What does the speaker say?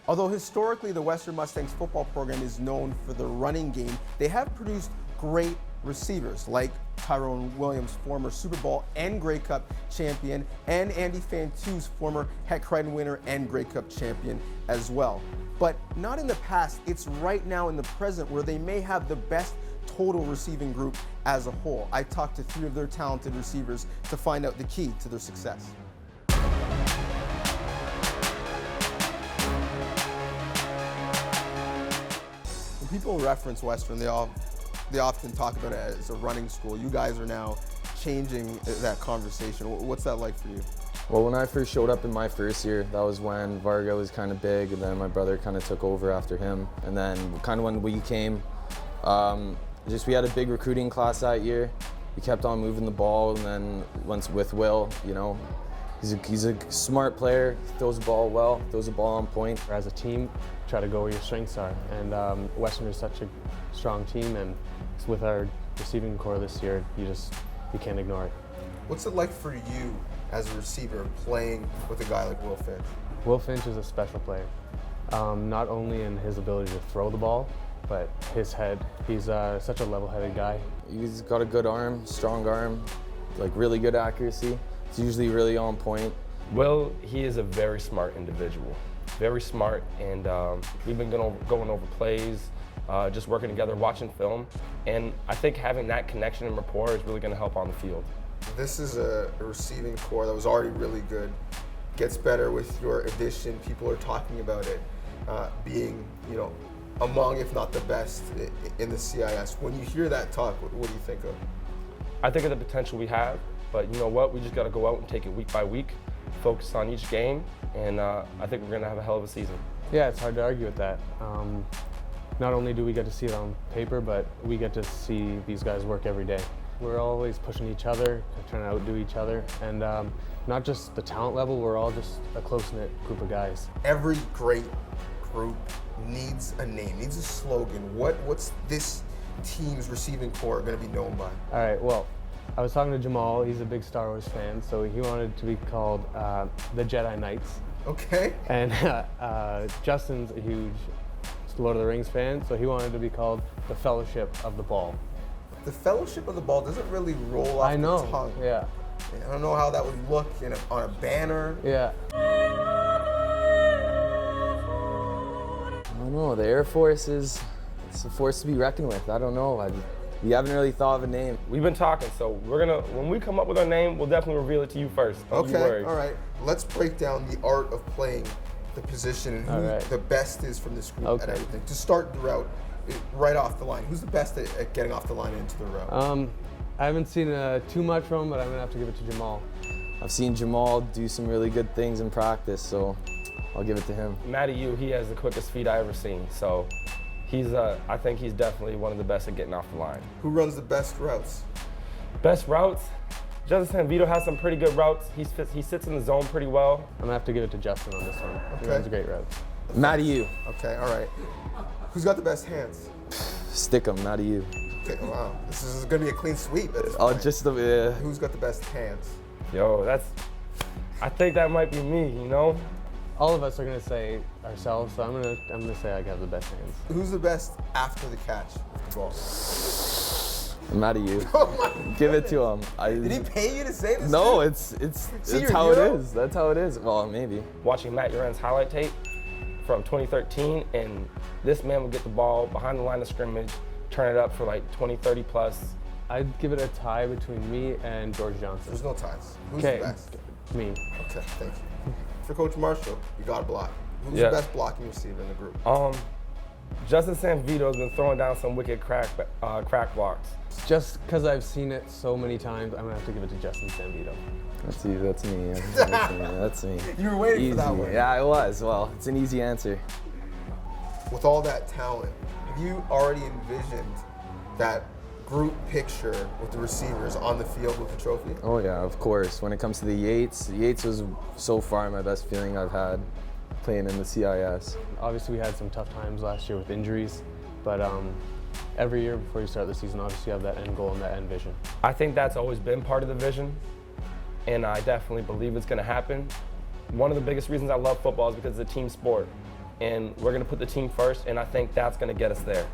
Although historically the Western Mustangs football program is known for the running game, they have produced great receivers like Tyrone Williams, former Super Bowl and Grey Cup champion, and Andy Fantu's former Het Crichton winner and Grey Cup champion as well. But not in the past, it's right now in the present where they may have the best total receiving group as a whole. I talked to 3 of their talented receivers to find out the key to their success. When people reference Western, they often talk about it as a running school. You guys are now changing that conversation. What's that like for you? Well, when I first showed up in my first year, that was when Varga was kind of big, and then my brother kind of took over after him. And then kind of when we came, we had a big recruiting class that year. We kept on moving the ball, and then once with Will, you know, he's a smart player, throws the ball well, throws the ball on point. As a team, try to go where your strengths are. And Western is such a strong team, and with our receiving core this year, you can't ignore it. What's it like for you as a receiver playing with a guy like Will Finch? Will Finch is a special player, not only in his ability to throw the ball, but his head. He's such a level-headed guy. He's got a good arm, strong arm, like really good accuracy. It's usually really on point. Will, he is a very smart individual, very smart, and we've been going over plays, just working together, watching film, and I think having that connection and rapport is really going to help on the field. This is a receiving core that was already really good. Gets better with your addition. People are talking about it being, you know, among, if not the best, in the CIS. When you hear that talk, what do you think of? I think of the potential we have, but you know what? We just got to go out and take it week by week, focus on each game, and I think we're going to have a hell of a season. Yeah, it's hard to argue with that. Not only do we get to see it on paper, but we get to see these guys work every day. We're always pushing each other, trying to outdo each other, and not just the talent level, we're all just a close-knit group of guys. Every great group needs a name, needs a slogan. What's this team's receiving core going to be known by? All right, well, I was talking to Jamal, he's a big Star Wars fan, so he wanted to be called the Jedi Knights. Okay. And Justin's a huge Lord of the Rings fan, so he wanted to be called the Fellowship of the Ball. The Fellowship of the Ball doesn't really roll off the tongue. Yeah. I don't know how that would look on a banner. Yeah. I don't know, the Air Force it's a force to be reckoned with. I don't know. We haven't really thought of a name. We've been talking, so when we come up with our name, we'll definitely reveal it to you first. Okay, all right. Let's break down the art of playing the position and who the best is from this group at everything. To start the route, right off the line, who's the best at getting off the line into the route? I haven't seen too much from him, but I'm going to have to give it to Jamal. I've seen Jamal do some really good things in practice, so I'll give it to him. Matty U, he has the quickest feet I ever seen, so I think he's definitely one of the best at getting off the line. Who runs the best routes? Best routes? Justin Sanvito has some pretty good routes. He sits in the zone pretty well. I'm going to have to give it to Justin on this one. He runs a great route. Matty U. Okay, all right. Who's got the best hands? Stick 'em, Matty U. Okay, wow, this is going to be a clean sweep at this Oh, point. just the. Who's got the best hands? Yo, I think that might be me, you know? All of us are going to say ourselves, so I'm going to say I have the best hands. Who's the best after the catch with the ball? Matty U. Oh Give it to him. Did he pay you to say this? No, dude? it's your how hero? it is. That's how it is. Well, maybe. Watching Matt Uran's highlight tape from 2013, and this man would get the ball behind the line of scrimmage, turn it up for like 20, 30 plus. I'd give it a tie between me and George Johnson. There's no ties. Who's the best? Me. Okay, thank you. For Coach Marshall, you got to block. Who's the best blocking receiver in the group? Justin Sanvito has been throwing down some wicked crack blocks. Just because I've seen it so many times, I'm going to have to give it to Justin Sanvito. That's me. That's me. You were waiting Easy. for that one. Yeah, I was. Well, it's an easy answer. With all that talent, have you already envisioned that group picture with the receivers on the field with the trophy? Oh yeah, of course. When it comes to the Yates was so far my best feeling I've had playing in the CIS. Obviously we had some tough times last year with injuries, but every year before you start the season, obviously you have that end goal and that end vision. I think that's always been part of the vision, and I definitely believe it's going to happen. One of the biggest reasons I love football is because it's a team sport. and we're going to put the team first, and I think that's going to get us there.